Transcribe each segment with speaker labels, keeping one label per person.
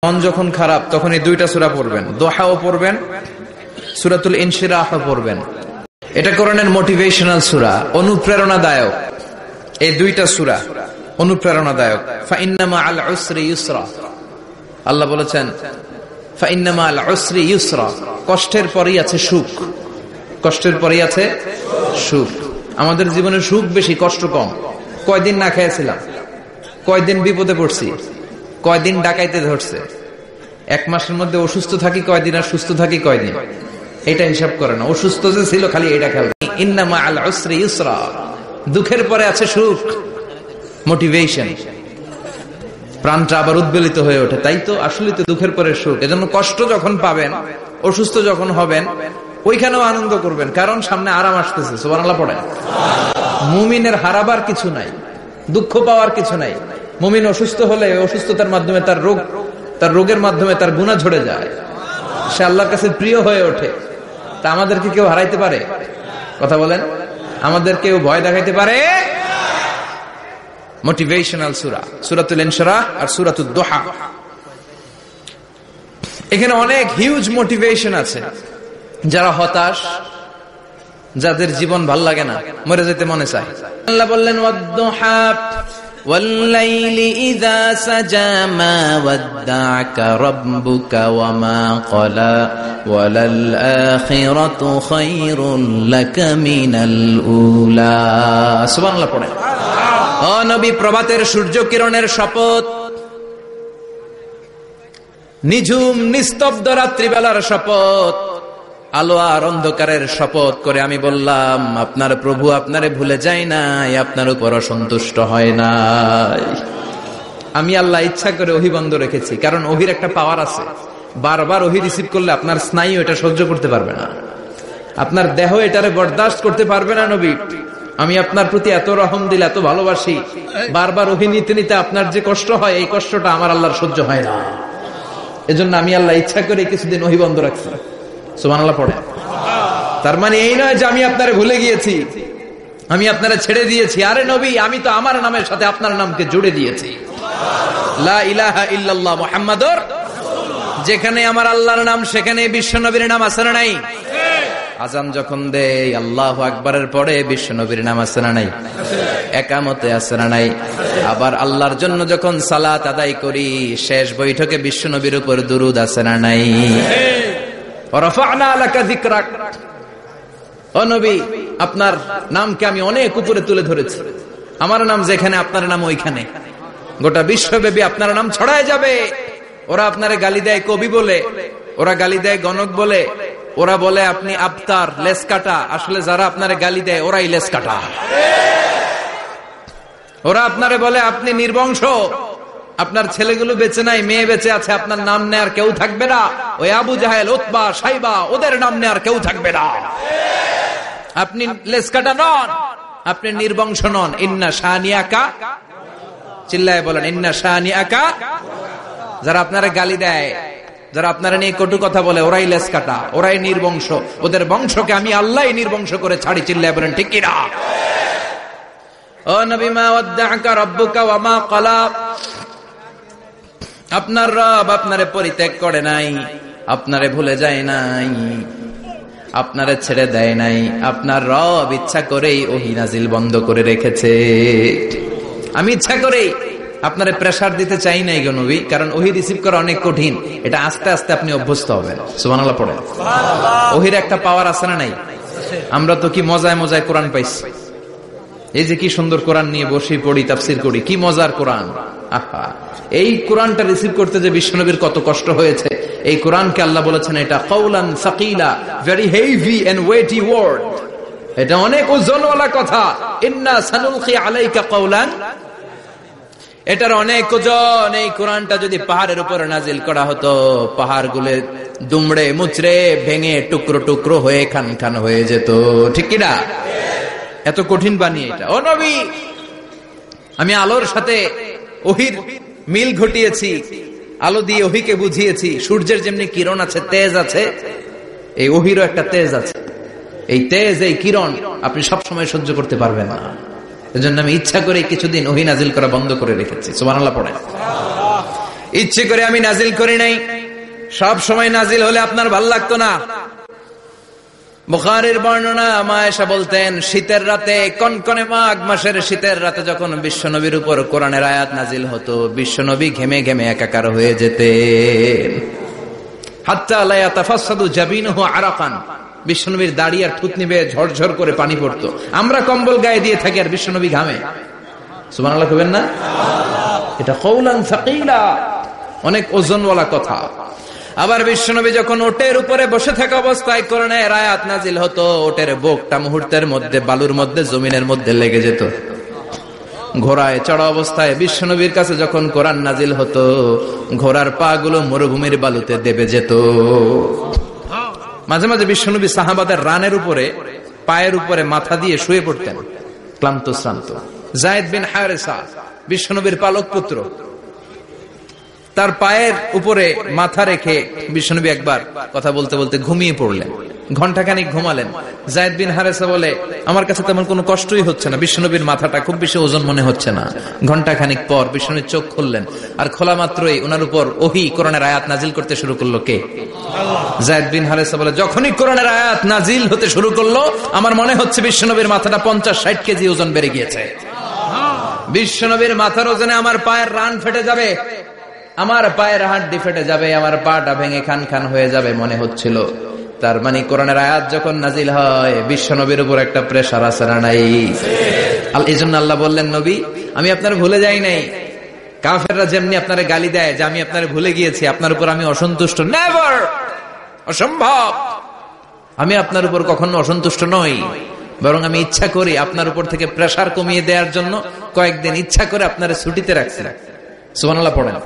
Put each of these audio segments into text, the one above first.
Speaker 1: মন যখন খারাপ তখন এই দুইটা সূরা পড়বেন, দোহাও পড়বেন, সূরাতুল ইনশিরাহও পড়বেন। এটা কোরআনের মোটিভেশনাল সূরা, অনুপ্রেরণাদায়ক। এই দুইটা সূরা অনুপ্রেরণাদায়ক। ফাইন্না মাআল উসরি ইউসরা, আল্লাহ বলেছেন ফাইন্না মাআল উসরি ইউসরা, কষ্টের পরেই আছে সুখ, কষ্টের পরেই আছে সুখ। আমাদের জীবনে সুখ বেশি, কষ্ট কম। কয়দিন না খেয়েছিলাম, কয়দিন বিপদে পড়ছি, কয়দিন ডাকাইতে ধরছে, এক মাসের মধ্যে অসুস্থ থাকি কয়দিন আর সুস্থ থাকি কয়দিন, এটা হিসাব করে না। অসুস্থ যে ছিল খালি এটা খেয়াল। ইন্না মাআল উসরি ইউসরা, দুঃখের পরে আছে সুখ, মোটিভেশন। প্রাণটা আবার উদ্বেলিত হয়ে ওঠে। তাই তো আসলে তো দুঃখের পরে সুখ। এজন্য কষ্ট যখন পাবেন, অসুস্থ যখন হবেন, ওইখানেও আনন্দ করবেন, কারণ সামনে আরাম আসতেছে। সুবহানাল্লাহ পড়েন। মুমিনের হারাবার কিছু নাই, দুঃখ পাওয়ার কিছু নাই। মুমিন অসুস্থ হলে অসুস্থতার মাধ্যমে তার রোগের মাধ্যমে তার গুনাহ ঝরে যায়, সে আল্লাহর কাছে প্রিয় হয়ে ওঠে। তা আমাদেরকে কেউ হারাইতে পারে? কথা বলেন, আমাদের কেউ ভয় দেখাইতে পারে? মোটিভেশনাল সূরা সূরাতুল ইনশিরাহ আর সূরাতুদ দুহা। এখানে অনেক হিউজ মোটিভেশন আছে। যারা হতাশ, যাদের জীবন ভাল লাগে না, মরে যেতে মনে চায়, আল্লাহ বললেন ওয়াদ-দুহা ওয়াল-লাইলি ইযা সাজা মা ওয়াদ্দা'আকা রাব্বুকা ওয়া মা ক্বালা ওয়ালাল আখিরাতু খায়রুন লাকা মিনাল উলা। সুবহানাল্লাহ পড়েন। ও নবী, প্রভাতের সূর্য কিরণের শপথ, নিঝুম নিস্তব্ধ রাত্রিবেলার শপথ, আলো আর অন্ধকারের শপথ করে আমি বললাম, আপনার প্রভু আপনারে ভুলে যায় নাই, আপনার উপর অসন্তুষ্ট হয় নাই। আমি আল্লাহ ইচ্ছা করে ওহী বন্ধ রেখেছি, কারণ ওহীর একটা পাওয়ার আছে। বারবার ওহী রিসিভ করলে আপনার স্নায়ু এটা সহ্য করতে পারবে না, আপনার দেহ এটারে বরদাস্ত করতে পারবে না। নবী, আমি আপনার প্রতি এত রহম দিল, এত ভালোবাসি, বারবার ওহী নিতে নিতে আপনার যে কষ্ট হয়, এই কষ্টটা আমার আল্লাহর সহ্য হয় না। এজন্য আমি আল্লাহ ইচ্ছা করে কিছুদিন ওহী বন্ধ রাখছি। সুবহানাল্লাহ পড়ে। তার মানে এই নয় যে আমি আপনারে ভুলে গিয়েছি, আমি আপনারে ছেড়ে দিয়েছি। আরে নবী, আমি তো আমার নামের সাথে আপনার নামকে জুড়ে দিয়েছি। লা ইলাহা ইল্লাল্লাহ মুহাম্মাদুর রাসূলুল্লাহ। যেখানে আমার আল্লাহর নাম, সেখানে বিশ্ব নবীর নাম আছে না নাই? আযান যখন দেই আল্লাহু আকবারের পরে বিশ্ব নবীর নাম আছে না নাই? একামতে আছে না নাই? আবার আল্লাহর জন্য যখন সালাত আদায় করি, শেষ বৈঠকে বিশ্ব নবীর উপর দুরূদ আছে না নাই? রাফা'না লাকা যিকরাক। ও নবী, আপনার নামকে আমি অনেক উপরে তুলে ধরেছি। আমার নাম যেখানে, আপনার নাম ওইখানে। গোটা বিশ্বব্যাপী আপনার নাম ছড়ায় যাবে। ওরা আপনারে গালি দেয় কবি বলে, ওরা গালি দেয় গণক বলে, ওরা বলে আপনি আবতার, লেস কাটা। আসলে যারা আপনারে গালি দেয় ওরাই লেস কাটা। ওরা আপনারে বলে আপনি নির্বংশ, আপনার ছেলেগুলো বেঁচে নাই, মেয়ে বেঁচে আছে, আপনার নাম নেয়ার কেউ থাকবে না। ওই আবু জাহেল, উতবা, সাইবা, ওদের নাম নেয়ার কেউ থাকবে না। আপনি লেসকাটা নন, আপনি নির্বংশ নন। ইন্না শানিয়াকা, চিল্লায় বলেন ইন্না শানিয়াকা। যারা আপনারা গালি দেয়, যারা আপনারা নিয়ে কটু কথা বলে, ওরাই লেসকাটা, ওরাই নির্বংশ। ওদের বংশকে আমি আল্লাহই নির্বংশ করে ছাড়ি। চিল্লায় বলেন ঠিক কি না? ও নবী, মা ওয়াদ্দা'আকা রাব্বুকা ওয়া মা ক্বালা। আপনার রব আপনারে পরিত্যাগ করে নাই, আপনারে ভুলে যায় নাই, আপনারে ছেড়ে দেয় নাই। আপনার রব ইচ্ছা করেই ওহী নাজিল বন্ধ করে রেখেছে। আমি ইচ্ছা করেই আপনারে প্রেসার দিতে চাই নাই গো নবী, কারণ ওহী রিসিভ করা অনেক কঠিন। এটা আস্তে আস্তে আপনি অভ্যস্ত হবেন। সুবহানাল্লাহ পড়ে। ওহীর একটা পাওয়ার আছে না নাই? আমরা তো কি মজায় মজায় কোরআন পাইছি। এই যে কি সুন্দর কোরআন নিয়ে বসে পড়ি, তাফসীর করি, কি মজার কোরআন। আহা, এই কোরআনটা রিসিভ করতে যে বিশ্বনবীর কত কষ্ট হয়েছে। এই কোরআনকে আল্লাহ বলেছেন এটা কাওলান সাকিলা, very heavy and weighty word. এটা অনেক ওজনওয়ালা কথা। ইন্না সানুলকি আলাইকা কাওলান, এটার অনেক ওজন। এই কোরআনটা যদি পাহাড়ের উপর নাজিল করা হতো, পাহাড়গুলো দুমড়ে মুচড়ে ভেঙে টুকরো টুকরো হয়ে খান খান হয়ে যেত। ঠিক কি না? এত কঠিন বানিয়ে এটা। ও নবী, আমি আলোর সাথে ওহীর মিল ঘটিয়েছি, আলো দিয়ে ওহীকে বুঝিয়েছি। সূর্যের যেমনি কিরণ আছে, তেজ আছে, এই ওহীরও একটা তেজ আছে। এই তেজ, এই কিরণ আপনি সবসময় সহ্য করতে পারবেন না। এজন্য আমি ইচ্ছা করে কিছুদিন ওহী নাজিল করা বন্ধ করে রেখেছি। সুবহানাল্লাহ পড়েন। ইচ্ছে করে আমি নাজিল করি নাই। সব সময় নাজিল হলে আপনার ভাল লাগতো না। বুখারীর বর্ণনা, মা আয়েশা বলতেন শীতের রাতে, কনকনে মাঘ মাসের শীতের রাতে যখন বিশ্বনবীর উপর কোরআনের আয়াত নাজিল হতো, বিশ্বনবী ঘেমে ঘেমে একাকার হয়ে যেতেন। হাত্তা লা ইয়াতাফাসসাদু জাবিনুহু আরাকান, বিশ্বনবীর দাড়ি আর থুতনি বেয়ে ঝরঝর করে পানি পড়তো। আমরা কম্বল গায়ে দিয়ে থাকি আর বিশ্বনবী ঘামে। সুবহানাল্লাহ কইবেন না? এটা কওলান সাকিলা, অনেক ওজনওয়ালা কথা। আবার বিশ্বনবী যখন ওটের উপরে বসে থাকা অবস্থায় কোরআনের আয়াত নাজিল হতো, ওটের বুকটা মুহূর্তের মধ্যে বালুর মধ্যে, জমিনের মধ্যে লেগে যেত। ঘোড়ায় চড়া অবস্থায় বিশ্বনবীর কাছে যখন কোরআন নাজিল হতো, ঘোড়ার পা গুলো মরুভূমির বালুতে দেবে যেত। মাঝে মাঝে বিশ্বনবী সাহাবাদের রানের উপরে, পায়ের উপরে মাথা দিয়ে শুয়ে পড়তেন, ক্লান্ত শ্রান্ত। যায়েদ বিন হারেসা, বিশ্বনবীর পালক পুত্র, তার পায়ের উপরে মাথা রেখে বিশ্বনবী একবার কথা বলতে বলতে ঘুমিয়ে পড়লেন। ঘন্টাখানিক ঘুমালেন। যায়েদ বিন হারেসা বলে, আমার কাছে তেমন কোনো কষ্টই হচ্ছে না, বিশ্বনবীর মাথাটা খুব বেশি ওজন মনে হচ্ছে না। ঘন্টাখানিক পর বিশ্বনবীর চোখ খুললেন, আর খোলা মাত্রই ওনার উপর ওহী কোরআনের আয়াত নাজিল করতে শুরু করলো। কে? যায়েদ বিন হারেসা বলে, যখনই কোরআনের আয়াত নাজিল হতে শুরু করলো, আমার মনে হচ্ছে বিশ্বনবীর মাথাটা 50-60 কেজি ওজন বেড়ে গিয়েছে। বিশ্বনবীর মাথার ওজনে আমার পায়ের রান ফেটে যাবে, আমার পায়ের হাড্ডি ফেটে যাবে, আমার পাটা ভেঙে খান খান হয়ে যাবে মনে হচ্ছিল। তার মানে কোরআনের আয়াত যখন নাজিল হয়, বিশ্বনবীর উপর একটা প্রেসার আছে না নাই? এই জন্য আল্লাহ বললেন, নবী আমি আপনার ভুলে যাই নাই। কাফেররা যেমনি আপনারে গালি দেয় যে আমি আপনারে ভুলে গিয়েছি, আপনার উপর আমি অসন্তুষ্ট, নেভার, অসম্ভব। আমি আপনার উপর কখনো অসন্তুষ্ট নই, বরং আমি ইচ্ছা করি আপনার উপর থেকে প্রেসার কমিয়ে দেওয়ার জন্য কয়েকদিন ইচ্ছা করে আপনারে ছুটিতে রাখছি। সুবহানাল্লাহ পড়েন,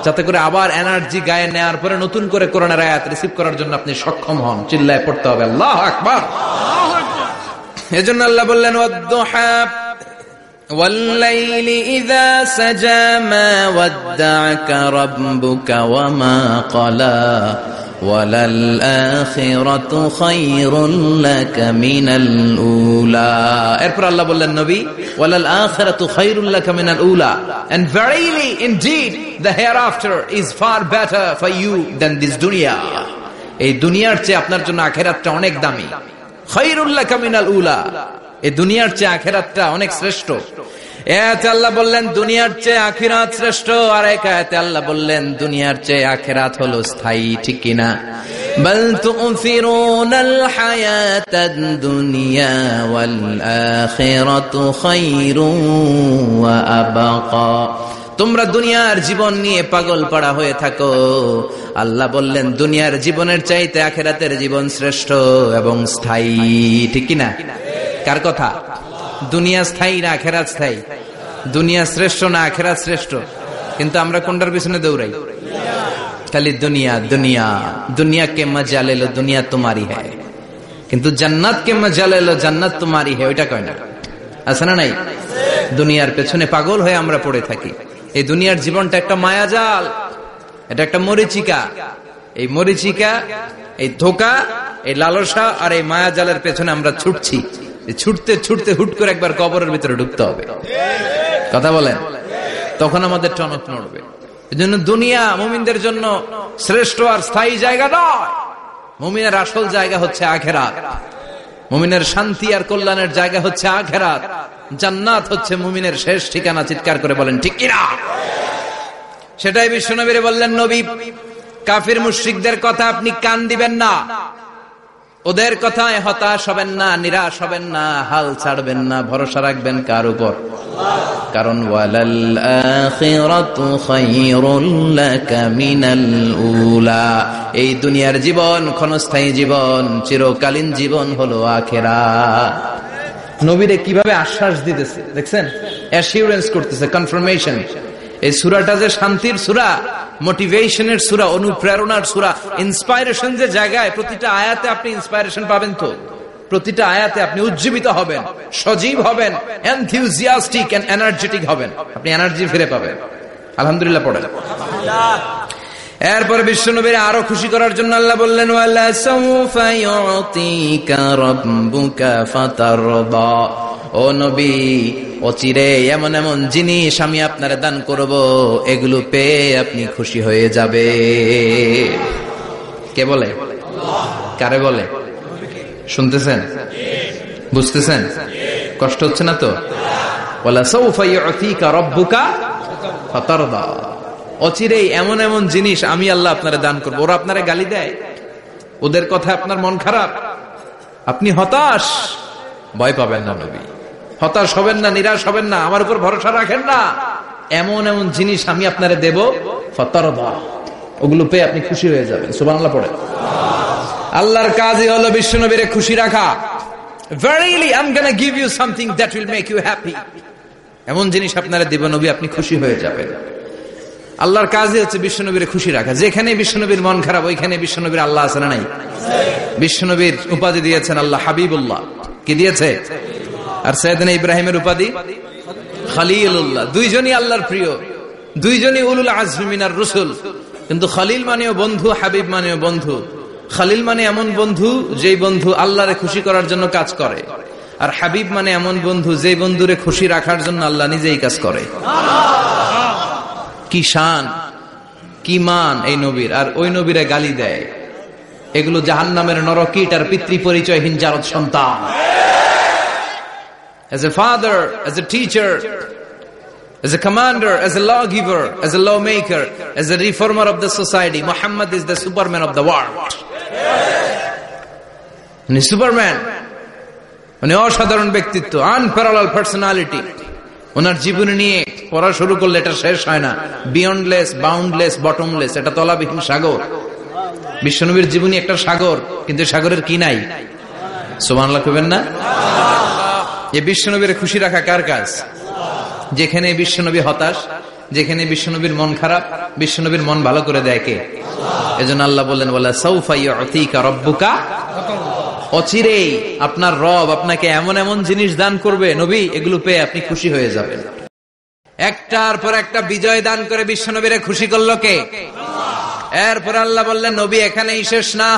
Speaker 1: যাতে করে আবার এনার্জি গায়ে নেওয়ার পরে নতুন করে কোরআনের আয়াত রিসিভ করার জন্য আপনি সক্ষম হন। চিল্লায় পড়তে হবে আল্লাহু আকবার। এজন্য আল্লাহ বললেন, ওয়াদ-দুহা ওয়াল-লাইলি ইযা সাজা মা ওয়াদ্দা'আকা রাব্বুকা ওয়া মা ক্বালা ওয়ালাল আখিরাতু খায়রুল লাকা মিনাল উলা। এরপর আল্লাহ বললেন, নবী ওয়ালাল আখিরাতু খায়রুল লাকা মিনাল উলা, and verily indeed the hereafter is far better for you than this dunya. এই দুনিয়ার চেয়ে আপনার জন্য আখিরাতটা অনেক দামি। খায়রুল লাকা মিনাল উলা, এই দুনিয়ার চেয়ে আখিরাতটা অনেক শ্রেষ্ঠ। এতে আল্লাহ বললেন দুনিয়ার চেয়ে আখিরাত শ্রেষ্ঠ, আর এক আয়াতে আল্লাহ বললেন দুনিয়ার চেয়ে আখিরাত হলো স্থায়ী। ঠিক কিনা? বাল তু'থিরুনাল হায়াতাদ দুনিয়া ওয়াল আখিরাতু খায়রুন ওয়া আবকা। তোমরা দুনিয়ার জীবন নিয়ে পাগল পাড়া হয়ে থাকো, আল্লাহ বললেন দুনিয়ার জীবনের চাইতে আখিরাতের জীবন শ্রেষ্ঠ এবং স্থায়ী। ঠিক কিনা? কার কথা? দুনিয়া স্থায়ী না আখিরাত স্থায়ী? দুনিয়া শ্রেষ্ঠ না আখিরাত শ্রেষ্ঠ? কিন্তু আমরা কোনটার পিছনে দৌড়াই? খালি দুনিয়া দুনিয়া। দুনিয়া কে মজা লে লো, দুনিয়া তোমারি হ্যায়, কিন্তু জান্নাত কে মজা লে লো, জান্নাত তোমারি হ্যায়, ওইটা কয় না? আছে না নাই? দুনিয়ার পেছনে পাগল হয়ে আমরা পড়ে থাকি। এই দুনিয়ার জীবনটা একটা মায়াজাল, এটা একটা মরিচিকা। এই মরিচিকা, এই ধোঁকা, এই লালসা আর এই মায়াজালের পেছনে আমরা ছুটছি। ছুটতে ছুটতে হুট করে একবার কবরের ভিতরে ঢুকতে হবে। কথা বলেন, তখন আমাদের টনক নড়বে। এই জন্য দুনিয়া মুমিনদের জন্য শ্রেষ্ঠ আর স্থায়ী জায়গা নয়। মুমিনের আসল জায়গা হচ্ছে আখিরাত। মুমিনের শান্তি আর কল্যাণের জায়গা হচ্ছে আখিরাত। জান্নাত হচ্ছে মুমিনের শেষ ঠিকানা। চিৎকার করে বলেন ঠিক কিনা? সেটাই বিশ্বনবীরে বললেন, নবী কাফির মুশরিকদের কথা আপনি কান দিবেন না, ওদের কথায় হতাশ হবেন না, নিরাশ হবেন না, হাল ছাড়বেন না, ভরসা রাখবেন কার উপর? কারণ ওয়ালাল আখিরাতু খায়রুল লাকা মিনাল উলা, এই দুনিয়ার জীবন ক্ষণস্থায়ী জীবন, চিরকালীন জীবন হলো আখিরাত। নবীরে কিভাবে আশ্বাস দিতেছে দেখছেন? অ্যাসিউরেন্স করতেছে, কনফার্মেশন। এই সূরাটা যে শান্তির সূরা, মোটিভেশনের সূরা, অনুপ্রেরণার সূরা, ইন্সপাইরেশন যে জায়গায়, প্রতিটা আয়াতে আপনি ইন্সপাইরেশন পাবেন। তো প্রতিটা আয়াতে আপনি উজ্জীবিত হবেন, সজীব হবেন, এনথিউজিয়াস্টিক এন্ড এনার্জেটিক হবেন, আপনি এনার্জি ফিরে পাবেন। আলহামদুলিল্লাহ পড়েন। এরপর বিশ্বনবীর আরো খুশি করার জন্য আল্লাহ বললেন, ওয়ালা সাউফা ইউতিকা রাব্বুকা ফাতারদা। ও নবী, অচিরে এমন এমন জিনিস আমি আপনারে দান করব, এগুলো পেয়ে আপনি খুশি হয়ে যাবে। কে বলে? কারে বলে? শুনতেছেন? বুঝতেছেন? কষ্ট হচ্ছে না তো? ওয়ালা সাউফা ইউতিকা রাব্বুকা ফাতারদা। অচিরেই এমন এমন জিনিস আমি আল্লাহ আপনারে দান করব। ওরা আপনারে গালি দেয়, ওদের কথা আপনার মন খারাপ, আপনি হতাশ, ভয় পাবেন না নবী, হতাশ হবেন না, নিরাশ হবেন না, আমার উপর ভরসা রাখেন না। এমন এমন জিনিস আমি আপনারে দেব, ফাতারদা, ওগুলো পেয়ে আপনি খুশি হয়ে যাবেন। সুবহানাল্লাহ পড়ে। আল্লাহর কাজই হলো বিশ্বনবীরে খুশি রাখা। Verily I'm gonna give you something that will make you happy. এমন জিনিস আপনারা দিব নবী, আপনি খুশি হয়ে যাবেন। আল্লাহর কাজই হচ্ছে বিশ্বনবীরে খুশি রাখা। যেখানে বিশ্বনবীর মন খারাপ, ওইখানে বিশ্বনবীর আল্লাহ আছে না নাই? বিশ্বনবীর উপাধি দিয়েছেন আল্লাহ হাবিবুল্লাহ। কি দিয়েছে? আর সাইয়েদনা ইব্রাহিমের উপাধি খলিলুল্লাহ। দুইজনই আল্লাহর প্রিয়, দুইজনই উলুল আজমি মিনার রাসূল। কিন্তু খলিল মানেও বন্ধু, হাবিব মানেও বন্ধু। খলিল মানে এমন বন্ধু যেই বন্ধু আল্লাহরে খুশি করার জন্য কাজ করে, আর হাবিব মানে এমন বন্ধু যেই বন্ধুরে খুশি রাখার জন্য আল্লাহ নিজেই কাজ করে। কি শান, কি মান এই নবীর! আর ওই নবীরে গালি দেয়। এগুলো জাহান্নামের নরকীট আর পিতৃ পরিচয়হীন জারদ সন্তান। As a father, as a teacher, as a commander, as a lawgiver, as a lawmaker, as a reformer of the society, Muhammad is the Superman of the world. Superman, মানে অসাধারণ ব্যক্তিত্ব, আনপ্যারালাল পার্সোনালিটি। ওনার জীবনী নিয়ে পড়া শুরু করলে এটা শেষ হয় না। বিয়ন্ডলেস, বাউন্ডলেস, বটমলেস, এটা তলাবিহীন সাগর। বিশ্বনবীর জীবনী একটা সাগর, কিন্তু সাগরের কি নাই? সুবহানাল্লাহ কইবেন না? এই বিশ্বনবীর খুশি রাখা কার কাজ? যেখানে বিশ্বনবী হতাশ, যেখানে বিশ্বনবীর মন খারাপ, বিশ্বনবীর মন ভালো করে দেয় কে? এজন্য আল্লাহ বললেন ওয়ালা সাউফা ইউতিকা রাব্বুকা। অচিরেই আপনার রব আপনাকে এমন এমন জিনিস দান করবে নবী, এগুলো পেয়ে আপনি খুশি হয়ে যাবেন। একটার পর একটা বিজয় দান করে বিশ্বনবীরে খুশি করলো কে? এরপর আল্লাহ বললেন নবী এখানেই শেষ না,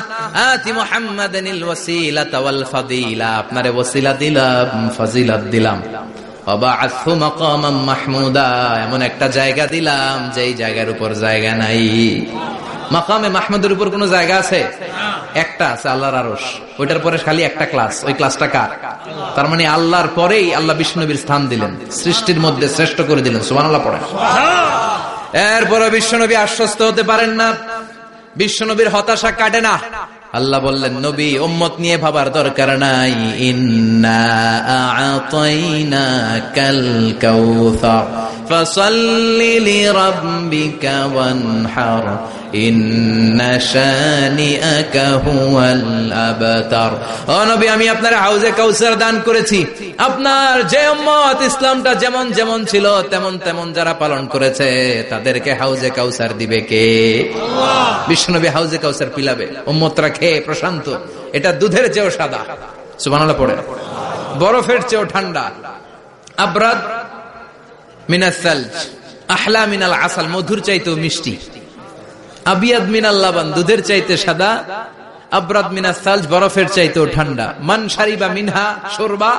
Speaker 1: আতি মুহাম্মাদানিল ওয়াসিলাতা ওয়াল ফাদিলা, আপনারে ওয়াসিলা দিলাম, ফাজিলাত দিলাম, ওয়াবা'আথহু মাকামান মাহমুদা, এমন একটা জায়গা দিলাম যেই জায়গার উপর জায়গা নাই। মাকামে মাহমুদের উপর কোন জায়গা আছে? একটা আছে, আল্লাহর আরশ। ওইটার পরে খালি একটা ক্লাস, ওই ক্লাসটা কার? তার মানে আল্লাহর পরেই আল্লাহ বিশ্বনবীর স্থান দিলেন, সৃষ্টির মধ্যে শ্রেষ্ঠ করে দিলেন। সুবহানাল্লাহ পড়েন। এরপরে বিশ্বনবী আশ্বস্ত হতে পারেন না, বিশ্বনবীর হতাশা কাটে না। আল্লাহ বললেন নবী উম্মত নিয়ে ভাবার দরকার নাই, ইন্না আ'তাইনাকাল কাউসার ফাসাল্লি লিরাব্বিকা ওয়ানহার ইন্না শানিআকা হুয়াল আবতার। ও নবী আমি আপনার হাউজে কাউসার দান করেছি। আপনার যে উম্মত ইসলামটা যেমন যেমন ছিল তেমন তেমন যারা পালন করেছে তাদেরকে হাউজে কাউসার দিবে কে? আল্লাহ। বিশ্বনবী হাউজে কাউসার পিলাবে, উম্মতরা খেয়ে প্রশান্ত। এটা দুধের চেয়েও সাদা, সুবহানাল্লাহ পড়ে, বরফের চেয়েও ঠান্ডা, আবরাদ মিনাস সালজ আহলা মিনাল আসাল, মধুর চাইতেও মিষ্টি, আবিয়াদ মিনাল লাবান, দুধের চাইতে সাদা, আবরাদ মিনাস সালজ, বরফের চাইতেও ঠান্ডা। মান শারিবা মিনহা শুরবা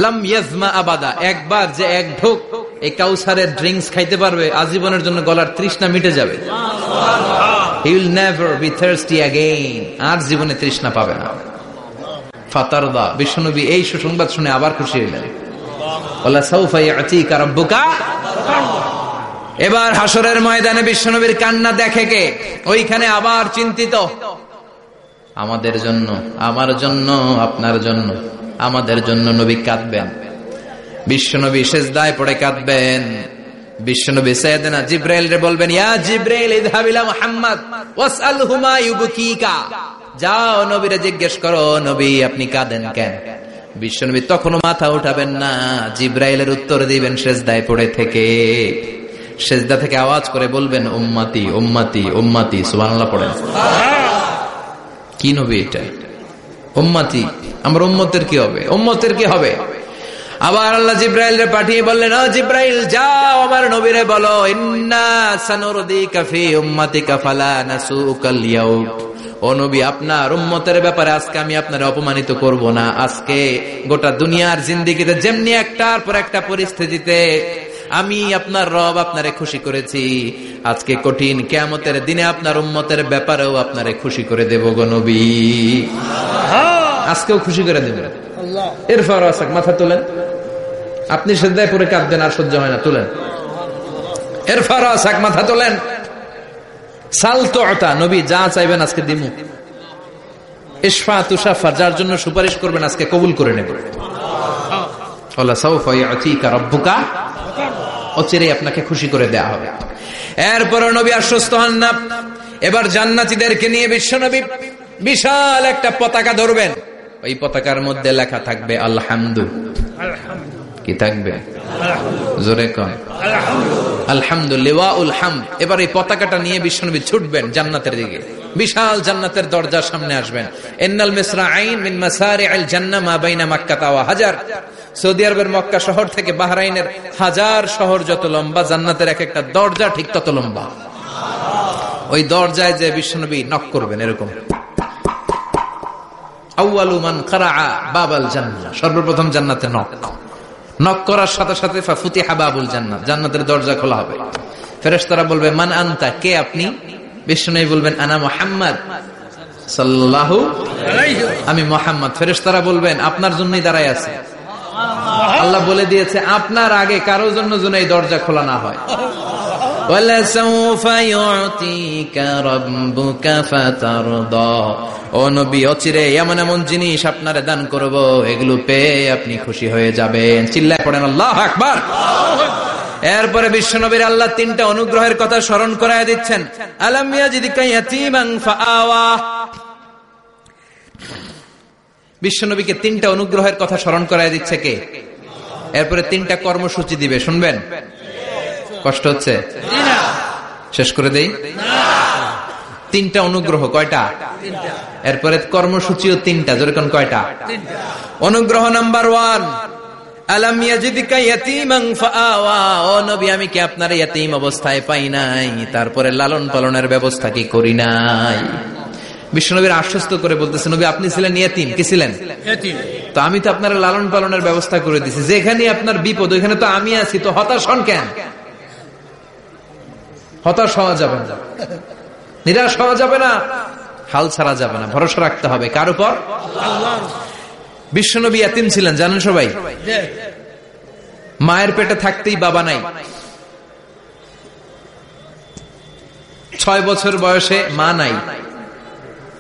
Speaker 1: লাম ইয়াজমা আবাদা, একবার যে এক ঢোক এই কাউসারের ড্রিঙ্কস খাইতে পারবে আজীবনের জন্য গলার তৃষ্ণা মিটে যাবে। He will never be thirsty again, আর জীবনে তৃষ্ণা পাবে না। ফাতারদা, বিশ্বনবী এই সুসংবাদ শুনে আবার খুশি হলেন। ওয়ালা সাউফা ইউতিকা রাব্বুকা। এবার হাসরের ময়দানে বিশ্বনবীর কান্না দেখে কে? ওইখানে আবার চিন্তিত, আমাদের জন্য, আমার জন্য, আপনার জন্য, আমাদের জন্য নবী কাঁদবেন। বিশ্বনবী সিজদায় পড়ে কাঁদবেন। বিশ্বনবী সাইয়েদনা জিবরাইল রে বলবেন, ইয়া জিবরাইল ইযহাব ইলা মুহাম্মদ ওয়াসআলহু মা ইউবকিকা, যাও নবীরে জিজ্ঞেস করো নবী আপনি কাঁদেন কেন? বিশ্বনবী তখনও মাথা উঠাবেন না, জিবরাইলের উত্তর দিবেন সিজদায় পড়ে থেকে। সিজদা থেকে আওয়াজ করে বলবেন উম্মতি উম্মতি উম্মতি। সুবহানাল্লাহ পড়েন। কি নবী এটা? উম্মতি, আমার উম্মতের কি হবে? উম্মতের কি হবে? আবার আল্লাহ জিবরাইল রে পাঠিয়ে বললেন, ও জিবরাইল যাও আমার নবীরে বলো, ইন্না সানুরদিকা ফি উম্মাতিকা ফালা নাসুকাল ইয়াউম, ও নবী, আপনার উম্মতের ব্যাপারে আজকে আমি আপনারে অপমানিত করব না। আজকে গোটা দুনিয়ার জিন্দেগিতে যেমনি একটার পর একটা পরিস্থিতিতে আমি আপনার রব আপনারে খুশি করেছি, আজকে কঠিন কিয়ামতের দিনে আপনার উম্মতের ব্যাপারেও আপনারে খুশি করে দেব গো নবী। আজকেও খুশি করে দেব। এরপর মাথা তোলেন, আপনি সিজদায় পড়ে কাঁদবেন, আর সহ্য হয় না, তুলেন। এরপর মাথা তোলেন। সাল তো নবী, যা চাইবেন আজকে দিমু। ইশফা তুশাফা, যার জন্য সুপারিশ করবেন আজকে কবুল করে নেব। আল্লাহ সাউফা ইয়াতিকা রাব্বুকা, অচিরেই আপনাকে খুশি করে দেয়া হবে। এরপর নবী আশ্বস্ত হন না। এবার জান্নাতীদেরকে নিয়ে বিশ্বনবী বিশাল একটা পতাকা ধরবেন। ওই পতাকার মধ্যে লেখা থাকবে আলহামদু। কি থাকবে? জোরে কন আলহামদুলিল্লাহ। এবার এই পতাকাটা নিয়ে বিশ্বনবী ছুটবেন জান্নাতের দিকে। বিশাল জান্নাতের দরজার সামনে আসবেন। ইন্নাল মিসরাঈন মিন মাসারি'আল জান্নাহ মা বাইনা মাক্কা ওয়া হাজার। সৌদি আরবের মক্কা শহর থেকে বাহরাইনের হাজার শহর যত লম্বা, জান্নাতের এক একটা দরজা ঠিক তত লম্বা। ওই দরজায় যে বিশ্বনবী নক করবেন এরকম, আউয়ালু মান কারাআ বাবাল জান্নাহ, সর্বপ্রথম জান্নাতে নক করার সাথে সাথে ফাফুতিহা বাবুল জান্নাহ, জান্নাতের দরজা খোলা হবে। ফেরেশতারা বলবে মান আনতা, কে আপনি? বিশ্বনবী বলবেন আনা মুহাম্মদ সাল্লাল্লাহু আলাইহি, আমি মুহাম্মদ। ফেরেশতারা বলবেন আপনার জন্যই দাঁড়ায় আছে। আল্লাহ বলে দিয়েছে আপনার আগে কারোর জন্য যেন এই দরজা খোলা না হয়। ওয়ালা সাউফা ইউতিকা রাব্বুকা ফাতারদা, ও নবী, অচিরে এমন এমন জিনিস আপনারে দান করব, এগুলো পেয়ে আপনি খুশি হয়ে যাবেন। চিল্লায় পড়েন আল্লাহু আকবার। এরপরে বিশ্বনবীর আল্লাহ তিনটা অনুগ্রহের কথা স্মরণ করায় দিচ্ছেন। আলাম ইয়াজিদকা ইয়াতীমান ফাআওয়া, বিশ্বনবীকে তিনটা অনুগ্রহের কথা স্মরণ করায় দিচ্ছে কে? এরপরে তিনটা কর্মসূচি দিবে, শুনবেন? কষ্ট হচ্ছে? শেষ করে দেই। তিনটা অনুগ্রহ, কয়টা? এরপরে কর্মসূচিও তিনটা, যেরকম কয়টা? অনুগ্রহ নাম্বার 1, আলাম ইয়াজিদকা ইয়াতীমান ফাআওয়া, ও নবী, আমি কি আপনার ইয়াতীম অবস্থায় পাই নাই, তারপরে লালন পালনের ব্যবস্থা কি করি নাই? বিশ্বনবীর আশ্বস্ত করে বলতেছে, নবী আপনি ছিলেন ইয়াতীম। কি ছিলেন? ইয়াতীম। তো আমি তো আপনার লালন পালনের ব্যবস্থা করে দিয়েছি। যেখানে আপনার বিপদ ওইখানে তো আমি আছি, তো হতাশ হন কেন? হতাশ হওয়া যাবে না, নিরাশ হওয়া যাবে না, হাল ছাড়া যাবে না, ভরসা রাখতে হবে কার উপর? আল্লাহ। বিশ্বনবী ইয়াতীম ছিলেন, জানেন সবাই। মায়ের পেটে থাকতেই বাবা নাই। 6 বছর বয়সে মা নাই।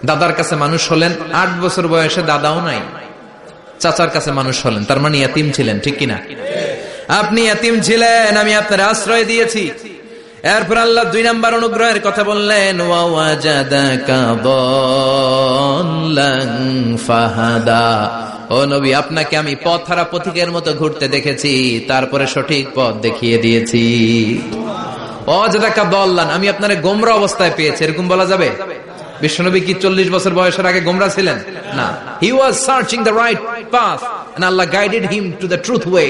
Speaker 1: দাদার কাছে মানুষ হলেন। 8 বছর বয়সে দাদাও নাই। চাচার কাছে মানুষ হলেন। তার মানে ইয়াতীম ছিলেন, ঠিক কিনা? আপনি ইয়াতীম ছিলেন, আমি আপনার আশ্রয় দিয়েছি। এরপর আল্লাহ 2 নাম্বার অনুগ্রহের কথা বললেন, ওয়া ওয়াজাদাকা দাল্লান ফাহাদা, ও নবী, আপনাকে আমি পথহারা পথিকের মতো ঘুরতে দেখেছি, তারপরে সঠিক পথ দেখিয়ে দিয়েছি। ওয়াজাদাকা দাল্লান, আমি আপনারে গোমরা অবস্থায় পেয়েছি, এরকম বলা যাবে? বিশ্বনবী কি 40 বছর বয়সের আগে গোমরা ছিলেন? না। He was searching the right path and Allah guided him to the truth way,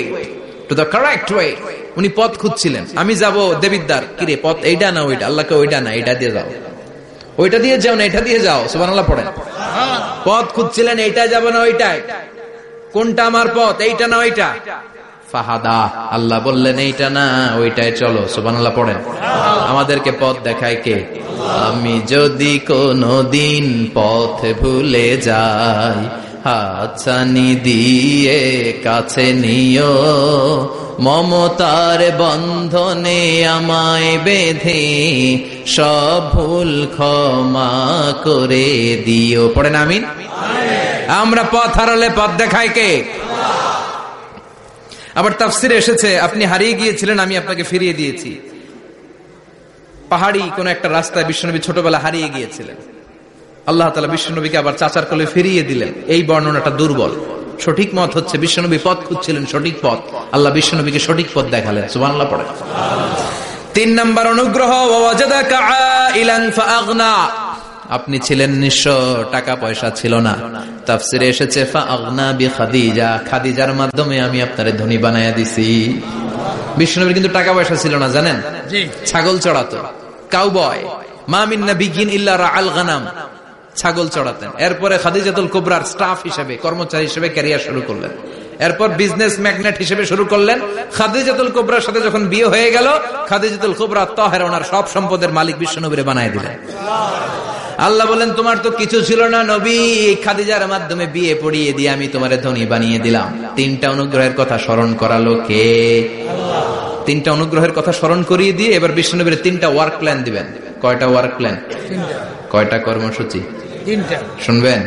Speaker 1: to the correct way. উনি পথ খুঁজছিলেন। আমি যাব দেবিদ্দার, কি রে পথ এইটা না ওইটা? আল্লাহকে ওইটা না, এটা দিয়ে যাও, ওইটা দিয়ে যাও না, এটা দিয়ে যাও। সুবহানাল্লাহ পড়েন। পথ খুঁজছিলেন, এইটা যাব না ওইটাই, কোনটা আমার পথ, এইটা না ওইটা? ফাহাদা, আল্লাহ বললেন এইটা না ওইটাই চলো। সুবহানাল্লাহ পড়েন। আমাদেরকে পথ দেখায় কে? আমি যদি কোনদিন পথ ভুলে যাই, হাতছানি দিয়ে কাছে নিও, মমতার বন্ধনে আমায় বেঁধে সব ভুল ক্ষমা করে দিও। পড়েন আমিন। আমরা পথ হারালে পথ দেখায় কে? আবার তাফসিরে এসেছে, আপনি হারিয়ে গিয়েছিলেন, আমি আপনাকে ফিরিয়ে দিয়েছি। পাহাড়ি কোন একটা রাস্তায় বিশ্বনবী ছোটবেলা হারিয়ে গিয়েছিলেন। আল্লাহ তাআলা বিশ্বনবীকে আবার চাচার কোলে ফিরিয়ে দিলেন। এই বর্ণনাটা দুর্বল। সঠিক মত হচ্ছে বিশ্বনবী পথ খুঁজছিলেন, সঠিক পথ। আল্লাহ বিশ্বনবীকে সঠিক পথ দেখালেন। সুবহানাল্লাহ পড়েন। 3 নাম্বার অনুগ্রহ, ওয়াজাদাকা আইলান ফাআগনা, আপনি ছিলেন নিঃস্ব, টাকা পয়সা ছিল না। তাফসিরে এসেছে ফাআগনা বিখাদিজা, খাদিজার মাধ্যমে আমি আপনারে ধনী বানায়া দিছি। বিশ্বনবীর কিন্তু টাকা পয়সা ছিল না, জানেন? জি। ছাগল চড়াতো, কাউবয়। মা মিন নাবিয়্যিন ইল্লা রাআল গানাম, ছাগল চড়াতেন। এরপরে খাদিজাতুল কুবরার স্টাফ হিসেবে, কর্মচারী হিসেবে ক্যারিয়ার শুরু করলেন। এরপর বিজনেস ম্যাগনেট হিসেবে শুরু করলেন। খাদিজাতুল কুবরার সাথে যখন বিয়ে হয়ে গেল, খাদিজাতুল কুবরা তাহেরা ওনার সব সম্পদের মালিক বিশ্বনবীরে বানায় দিলেন। আল্লাহ বলেন, তোমার তো কিছু ছিল না নবী, খাদিজার মাধ্যমে বিয়ে পড়িয়ে দিয়ে আমি তোমারে ধনী বানিয়ে দিলাম। তিনটা অনুগ্রহের কথা স্মরণ করালো কে? তিনটা অনুগ্রহের কথা স্মরণ করিয়ে দিয়ে এবার বিশ্বনবীর তিনটা ওয়ার্ক প্ল্যান দিবেন। কয়টা ওয়ার্ক প্ল্যান? কয়টা কর্মসূচি? শুনবেন।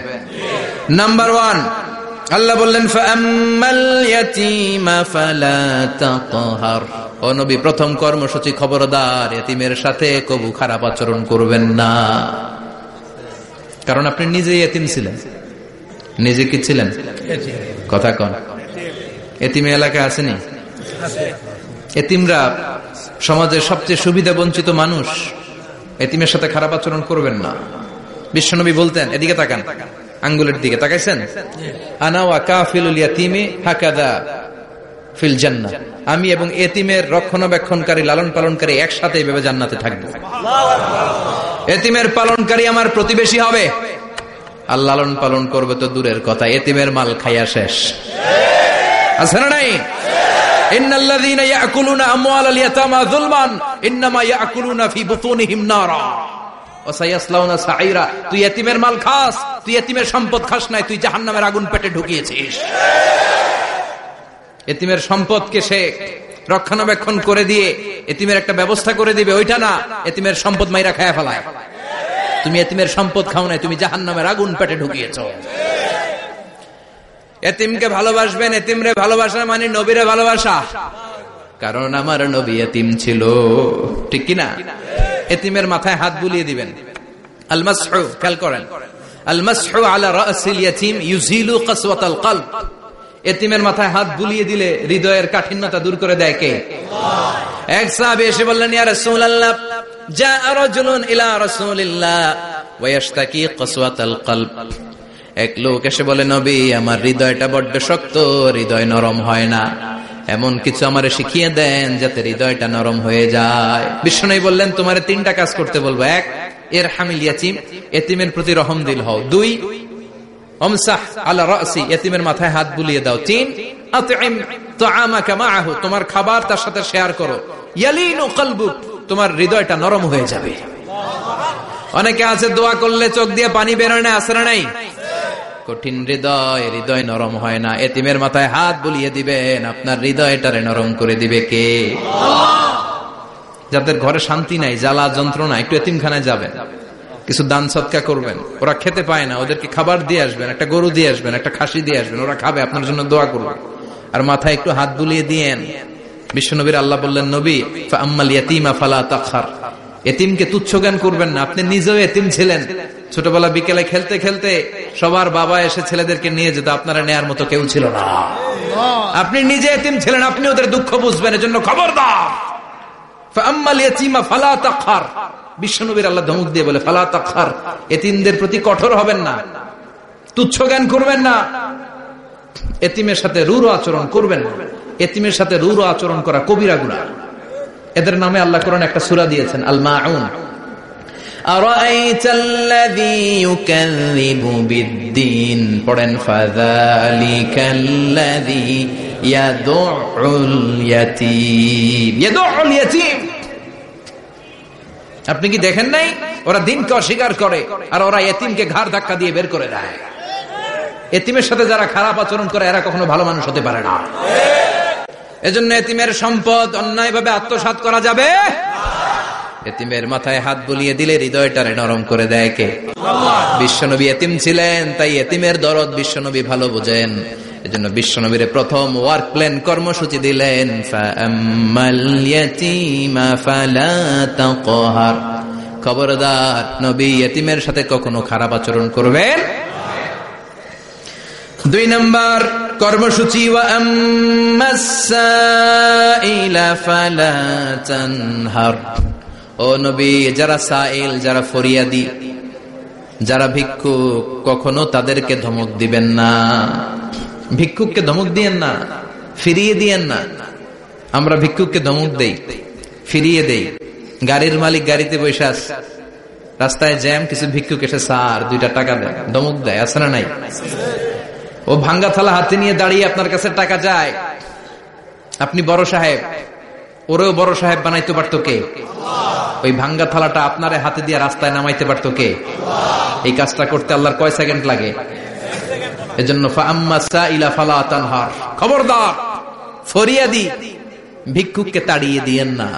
Speaker 1: নাম্বার 1, আল্লাহ বললেন ফাআম্মাল ইয়াতীমা ফালা তাকহার। ও নবী, প্রথম কর্মসূচি, খবরদার এতিমের সাথে কবু খারাপ আচরণ করবেন না। কারণ আপনি নিজেই এতিম ছিলেন। নিজে কি ছিলেন? কথা কন। এতিমে এলাকা আসেনি? এতিমরা সমাজের সবচেয়ে সুবিধা বঞ্চিত মানুষ। এতিমের সাথে খারাপ আচরণ করবেন না। বিশ্বনবী বলতেন, এদিকে তাকান, আঙ্গুলের দিকে তাকাইছেন, আনা ওয়া কাফিলুল ইয়াতীমি হাকাদা ফিল জান্নাহ। আমি এবং এতিমের রক্ষণাবেক্ষণকারী, লালন পালনকারী একসাথে এইভাবে জান্নাতে থাকবো। এতিমের পালনকারী আমার প্রতিবেশী হবে, আর লালন পালন করবে তো দূরের কথা, এতিমের মাল খাইয়া শেষ। আছে না নাই? ইন্নাল্লাযীনা ইয়াকুলুনা আমওয়ালাল ইয়াতামা যুলমান ইন্নামা ইয়াকুলুনা ফি বুতুনিহিম নারা ওয়া সায়াসলাউনা সাঈরা। তুই এতিমের মাল খাস, তুই এতিমের সম্পদ খাস নাই, তুই জাহান্নামের আগুন পেটে ঢুকিয়েছিস। এতিমের সম্পদকে সে রক্ষণাবেক্ষণ করে দিয়ে এতিমের একটা ব্যবস্থা করে দিবে, ওইটা না, এতিমের সম্পদ মাইরা খায়া ফেলায়। তুমি এতিমের সম্পদ খাও নাই, তুমি জাহান্নামের আগুন পেটে ঢুকিয়েছো। এতিমকে ভালোবাসবেন, এতিমরে ভালোবাসা মানে নবীরে ভালোবাসা। কারণ আমার নবী এতিম ছিল, ঠিক কিনা? এতিমের মাথায় হাত বুলিয়ে দিবেন। আল মাসহু, খেয়াল করেন, আল মাসহু আলা রাসিল ইয়াতীম ইউজিলু কাসওয়াতাল কলব। এতিমের মাথায় হাত বুলিয়ে দিলে হৃদয়ের কাঠিন্যতা দূর করে দেয় কে? আল্লাহ। এক সাহাবী এসে বললেন, ইয়া রাসূলুল্লাহ, জাআ রাজুলুন ইলা রাসূলিল্লাহ ওয়া ইয়াশতাকি কাসওয়াতাল কলব। এক লোক এসে বলে, নবী, আমার হৃদয়টা বড্ড শক্ত, হৃদয় নরম হয় না, এমন কিছু আমারে শিখিয়ে দেন যাতে হৃদয়টা নরম হয়ে যায়। বিশ্বনবী বললেন, তোমারে তিনটা কাজ করতে বলবো। 1, ইরহামিল ইয়াতীম, এতিমের প্রতি রহমদিল হও। 2, আমসাহ আলা রাসি, এতিমের মাথায় হাত বুলিয়ে দাও। 3, আতইম তাআমাকা মাআহু, তোমার খাবার তার সাথে শেয়ার করো। ইয়ালিনু কলবুক, তোমার হৃদয়টা নরম হয়ে যাবে। অনেকে আছে দোয়া করলে চোখ দিয়ে পানি বের হয় না, আছে না নাই? কঠিন হৃদয়, হৃদয় নরম হয় না। এতিমের মাথায় হাত বুলিয়ে দিবেন, আপনার হৃদয়টারে নরম করে দিবে কে? আল্লাহ। যাদের ঘরে শান্তি নাই, জ্বালা যন্ত্রণা, একটু এতিমখানায় যাবেন, কিছু দান সদকা করবেন। ওরা খেতে পায় না, ওদেরকে খাবার দিয়ে আসবেন, একটা গরু দিয়ে আসবেন, একটা খাসি দিয়ে আসবেন, ওরা খাবে, আপনার জন্য দোয়া করবে। আর মাথায় একটু হাত বুলিয়ে দিয়েন। বিশ্বনবীর আল্লাহ বললেন, নবী, ফাআম্মাল ইয়াতীমা ফালা তাকহার, এতিমকে তুচ্ছ জ্ঞান করবেন না। আপনি নিজেও এতিম ছিলেন। ছোটবেলা বিকেলে খেলতে খেলতে সবার বাবা এসে ছেলেদেরকে নিয়ে যেত, আপনারা নেয়ার মতো কেউ ছিল না। আপনি নিজে এতিম ছিলেন, আপনি ওদের দুঃখ বুঝবেন, এজন্য খবরদার। ফাআম্মাল ইয়াতীমা ফালা তাকহার, বিশ্বনবীর আল্লাহ ধমক দিয়ে বলে, ফালা তাকহার, এতিমদের প্রতি কঠোর হবেন না, তুচ্ছ জ্ঞান করবেন না, এতিমের সাথে রূঢ় আচরণ করবেন না। এতিমের সাথে রূঢ় আচরণ করা কবিরা গুনাহ। এদের নামে আল্লাহ কোরআনে একটা সূরা দিয়েছেন, আল মাউন। আরাআইতাল্লাযী ইউকাযযিবু বিদ্দীন, পড়েন, ফাযালিকাল্লাযী ইয়াদুউল ইয়াতীম। ইয়াদুউল ইয়াতীম, আপনি কি দেখেন নাই? ওরা দিনকে অস্বীকার করে, আর ওরা এতিমকে ঘাড় ধাক্কা দিয়ে বের করে দেয়। এতিমের সাথে যারা খারাপ আচরণ করে, এরা কখনো ভালো মানুষ হতে পারে না। এজন্য এতিমের সম্পদ অন্যায়ভাবে আত্মসাৎ করা যাবে। এতিমের মাথায় হাত বুলিয়ে দিলে হৃদয়টারে নরম করে দেয় কে? আল্লাহ। বিশ্বনবী এতিম ছিলেন, তাই এতিমের দরদ বিশ্বনবী ভালো বোঝেন। এজন্য বিশ্বনবীর প্রথম ওয়ার্ক প্ল্যান, কর্মসূচি দিলেন, ফাআম্মাল ইয়াতীমা ফালা তাকহার, খবরদার নবী এতিমের সাথে কখনো খারাপ আচরণ করবেন। 2 নম্বর কর্মসূচি, ওয়া আম্মাস সাইলা ফালা তানহার। ও নবী, যারা সাইল, যারা ফরিয়াদি, যারা ভিক্ষুক, কখনো তাদেরকে ধমক দিবেন না। ভিক্ষুককে ধমক দিয়েন না, ফিরিয়ে দিয়েন না। আমরা ভিক্ষুককে ধমক দেই, ফিরিয়ে দেই। গাড়ির মালিক গাড়িতে বসে আছে, রাস্তায় জ্যাম, কিছু ভিক্ষুক এসে স্যার 2টা টাকা দেয়, ধমক দেয়, আছে না নাই? ও ভাঙ্গা থালা হাতে নিয়ে দাঁড়িয়ে আপনার কাছে টাকা চায়। আপনি বড় সাহেব, ওরেও বড় সাহেব বানাইতে পারতো কে? ওই ভাঙ্গা থালাটা আপনার হাতে দিয়ে রাস্তায় নামাইতে পারতো কে? এই কাজটা করতে আল্লাহর কয় সেকেন্ড লাগে? এজন্য ফাআম্মা সাইলা ফালা তানহার, খবরদার ফরিয়াদি ভিক্ষুককে তাড়িয়ে দিয়েন না,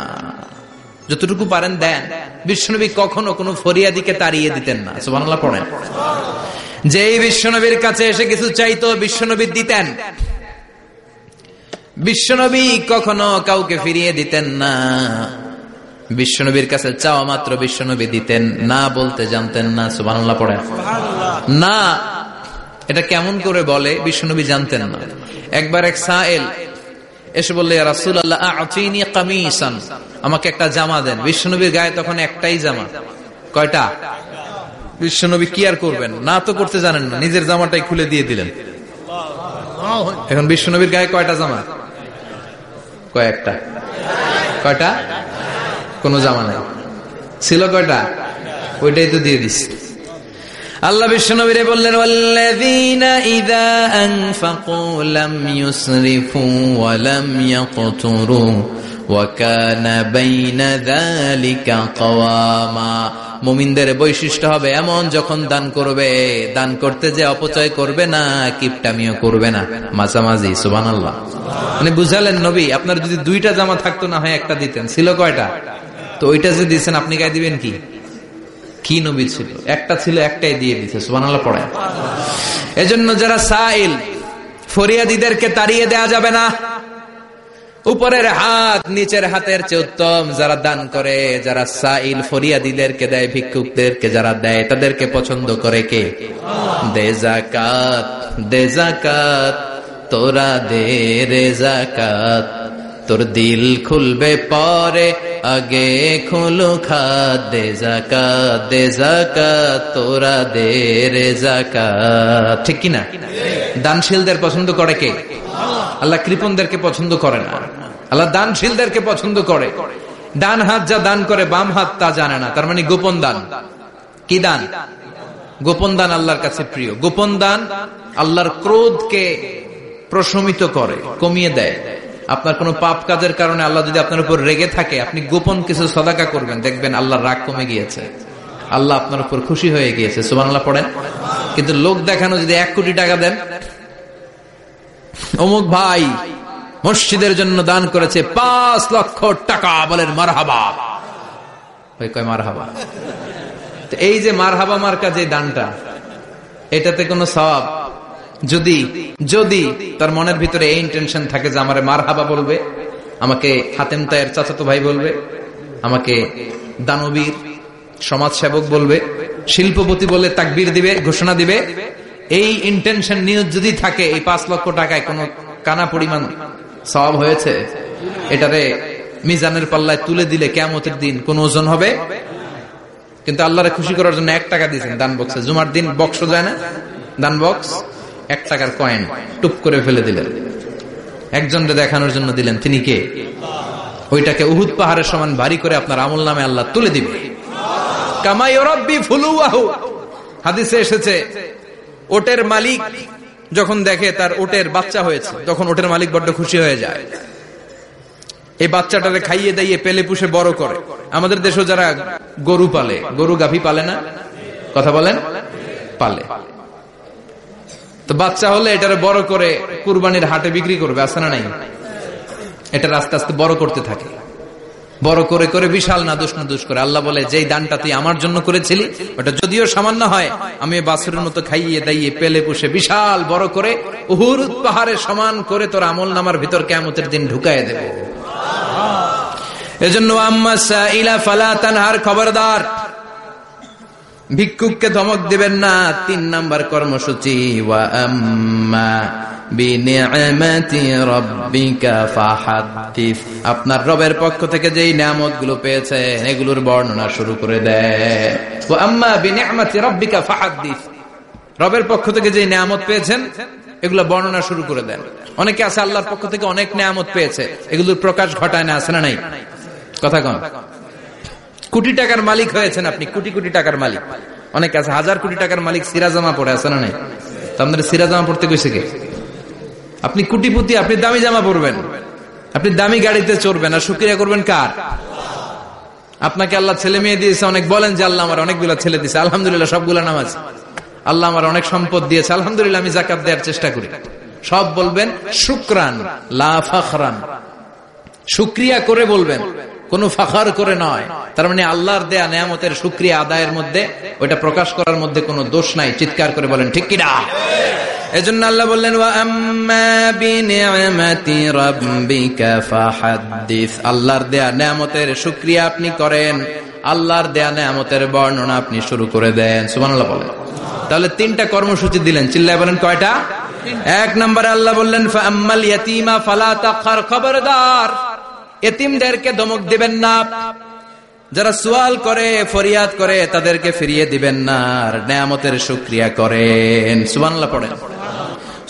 Speaker 1: যতটুকু পারেন দেন। বিশ্বনবী কখনো কোনো ফরিয়াদিকে তাড়িয়ে দিতেন না। সুবহানাল্লাহ পড়েন। যেই বিশ্বনবীর কাছে এসে কিছু চাইতো বিশ্বনবী দিতেন। বিশ্বনবী কখনো কাউকে ফিরিয়ে দিতেন না। বিশ্বনবীর কাছে চাওয়া মাত্র বিশ্বনবী দিতেন, না বলতে জানতেন না। সুবহানাল্লাহ পড়েন। না এটা কেমন করে বলে বিশ্বনবী জানতেন না। একবার এক সাইল এসে বললে, ইয়া রাসূলুল্লাহ আ'তিনি কামিসান, আমাকে একটা জামা দেন। বিশ্বনবীর গায়ে তখন একটাই জামা। কয়টা? বিশ্বনবী কি আর করবেন, না তো করতে জানেন না, নিজের জামাটাই খুলে দিয়ে দিলেন। এখন বিশ্বনবীর গায়ে কয়টা জামা? কয়েকটা। কয়টা? কোন জামা নাই। ছিল কয়টা? ওইটাই তো দিয়ে দিস। আল্লাহ বিশ্বনবীরে বললেন, ওয়াল্লাযীনা ইযা আনফাকু লাম ইউসরিফু ওয়া লাম ইয়াকতুরু ওয়া কানা বাইনা যালিকা কাওয়ামা। মুমিনদের বৈশিষ্ট্য হবে এমন, যখন দান করবে, দান করতে যে অপচয় করবে না, কিপটামিও করবে না, মাঝামাঝি। সুবহানাল্লাহ। মানে বুঝালেন নবী, আপনার যদি 2টা জামা থাকতো না হয় একটা দিতেন। ছিল কয়টা? তো ওইটা যে দিয়েছেন আপনি গায়ে দিবেন কি? কি নবী ছিল? একটা ছিল, একটাই দিয়ে দিতে। সুবহানাল্লাহ পড়ে। এজন্য যারা সাইল, ফরিয়াদিদেরকে তাড়িয়ে দেয়া যাবে না। উপরের হাত নিচের হাতের চেয়ে উত্তম যারা দান করে, যারা সাইল ফরিয়াদিদেরকে দেয়, ভিক্ষুকদেরকে যারা দেয়, তাদেরকে পছন্দ করে কে? দে যাকাত, দে যাকাত, তোরা দে রে যাকাত, তোর দিল খুলবে পরে, আগে খুলু খাত। দে যাকাত, দে যাকাত, তোরা দে রে যাকাত। ঠিক কিনা? দানশীলদের পছন্দ করে কে? আল্লাহ কৃপণদেরকে পছন্দ করে না। আল্লাহ দানশীলদেরকে পছন্দ করে। ডান হাত যা দান করে, বাম হাত তা জানে না, তার মানে গোপন দান। কি দান? গোপন দান আল্লাহর কাছে প্রিয়। গোপন দান আল্লাহর ক্রোধকে প্রশমিত করে, কমিয়ে দেয়। আপনার কোন পাপ কাজের কারণে আল্লাহ যদি আপনার উপর রেগে থাকে, আপনি গোপন কিছু সাদাকা করবেন, দেখবেন আল্লাহর রাগ কমে গিয়েছে, আল্লাহ আপনার উপর খুশি হয়ে গিয়েছে। সুবহানাল্লাহ পড়েন। কিন্তু লোক দেখানো যদি 1 কোটি টাকা দেন, অমুক ভাই মসজিদের জন্য দান করেছে 5 লক্ষ টাকা, বলেন মারহাবা। ওই কয় মারহাবা। তো এই যে মারহাবা মার্কা যে দানটা, এটাতে কোনো সওয়াব যদি যদি তার মনের ভিতরে এই ইন্টেনশন থাকে যে আমারে মারহাবা বলবে, আমাকে হাতেম তায়ের চাচাতো ভাই বলবে, আমাকে দানবীর সমাজসেবক বলবে, শিল্পপতি বলে তাকবীর দিবে, ঘোষণা দিবে, এই ইন্টেনশন নিয়ে যদি থাকে, এই 5 লক্ষ টাকায় কোনো কানা পরিমাণ সওয়াব হয়েছে, এটারে মিজানের পাল্লায় তুলে দিলে কিয়ামতের দিন কোন ওজন হবে? কিন্তু আল্লাহরে খুশি করার জন্য 1 টাকা দিয়েছেন দান বক্সে। জুমার দিন বক্স যায় না, দান বক্স, 1 টাকার কয়েন টুপ করে ফেলে দিলেন, একজনকে দেখানোর জন্য দিলেন। তিনি কে? ওইটাকে উহুদ পাহাড়ের সমান ভারী করে আপনার আমল নামে আল্লাহ তুলে দিবে। কামা ইউরাব্বি ফুলুয়াহু, হাদিসে এসেছে, ওটের মালিক যখন দেখে তার ওটের বাচ্চা হয়েছে, তখন ওটের মালিক বড্ড খুশি হয়ে যায়। এই বাচ্চাটারে খাইয়ে দাইয়ে পেলে পুষে বড় করে। আমাদের দেশে যারা গরু পালে, গরু গাভী পালে না, কথা বলেন, পালে, তো বাচ্চা হলে এটারে বড় করে কুরবানির হাটে বিক্রি করবে, আছে না নাই? এটা আস্তে আস্তে বড় করতে থাকে, বড় করে করে বিশাল নাদুস করে। আল্লাহ বলে, যেই দানটা তুই আমার জন্য করেছিলি, ওটা যদিও সামান্য হয়, আমি বাছুরের মতো খাইয়ে দাইয়ে পেলে পুষে বিশাল বড় করে উহুদ পাহাড়ের সমান করে তোর আমল নামার ভিতর কিয়ামতের দিন ঢুকায় দেব। এজন্য আম্মা সাইলা ফালা তানহার, খবরদার ভিক্ষুককে ধমক দিবেন না। 3 নাম্বার কর্মসূচি, ওয়া আম্মা বিনিআমাতি রাব্বিকা ফাহাদ্দিস, আপনার রবের পক্ষ থেকে যেই নিয়ামতগুলো পেয়েছেন এগুলোর বর্ণনা শুরু করে দেন। ওয়া আম্মা বিনিআমাতি রাব্বিকা ফাহাদ্দিস, রবের পক্ষ থেকে যেই নিয়ামত পেয়েছেন এগুলো বর্ণনা শুরু করে দেন। অনেকে আছে আল্লাহর পক্ষ থেকে অনেক নিয়ামত পেয়েছে, এগুলোর প্রকাশ ঘটায় না, আছে না নাই? কথা কন। কোটি টাকার মালিক হয়েছেন আপনি, কোটি কোটি টাকার মালিক। অনেক আছে হাজার কোটি টাকার মালিক, সিরা জামা পরে আছে না নাই? তো আমাদের সিরা জামা পড়তে কইছে কে? আপনি কোটিপতি, আপনি দামি জামা পরবেন, আপনি দামি গাড়িতে চড়বেন, আর শুকরিয়া করবেন কার? আপনাকে আল্লাহ ছেলে মেয়ে দিয়েছে অনেক, বলেন যে আল্লাহ আমার অনেকগুলো ছেলে দিয়েছে, আলহামদুলিল্লাহ সবগুলা নামাজ। আল্লাহ আমার অনেক সম্পদ দিয়েছে, আলহামদুলিল্লাহ আমি যাকাত দেওয়ার চেষ্টা করি। সব বলবেন শুকরান লা ফাখরান, শুকরিয়া করে বলবেন, কোন ফাখার করে নয়। তার মানে আল্লাহর দেয়া নেয়ামতের শুকরিয়া আদায়ের মধ্যে, ওইটা প্রকাশ করার মধ্যে কোনো দোষ নাই। চিৎকার করে বলেন ঠিক কিনা? এজন্য আল্লাহ বললেন ওয়া আম্মা বিনি'মাতি রাব্বিকা ফাহাদ্দিস, আল্লাহর দেয়া নেয়ামতের শুকরিয়া আপনি করেন, আল্লাহর দেয়া নেয়ামতের বর্ণনা আপনি শুরু করে দেন। সুবহানাল্লাহ বলেন। তাহলে তিনটা কর্মসূচি দিলেন, চিল্লায় বলেন কয়টা? এক নম্বরে আল্লাহ বললেন ফাআম্মাল ইয়াতীমা ফালা তাকহার, খবরদার এতিমদেরকে ধমক দিবেন না, যারা সুয়াল করে ফরিয়াদ করে তাদেরকে ফিরিয়ে দিবেন না, আর নেয়ামতের শুকরিয়া করেন। সুবহানাল্লাহ পড়েন।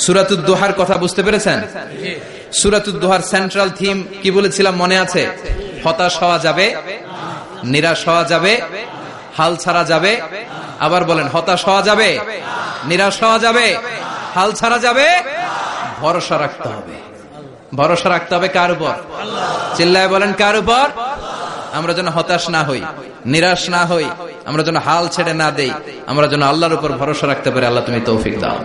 Speaker 1: সূরাতুদ দুহার কথা বুঝতে পেরেছেন? সূরাতুদ দুহার সেন্ট্রাল থিম কি বলেছিলাম মনে আছে? হতাশ হওয়া যাবে, নিরাশ হওয়া যাবে, হাল ছাড়া যাবে। আবার বলেন, হতাশ হওয়া যাবে, নিরাশ হওয়া যাবে, হাল ছাড়া যাবে, ভরসা রাখতে হবে। ভরসা রাখতে হবে কার উপর? চিল্লায় বলেন কার উপর? আমরা যেন হতাশ না হই, নিরাশ না হই, আমরা যেন হাল ছেড়ে না দেই, আমরা যেন আল্লাহর উপর ভরসা রাখতে পারি। আল্লাহ তুমি তৌফিক দাও।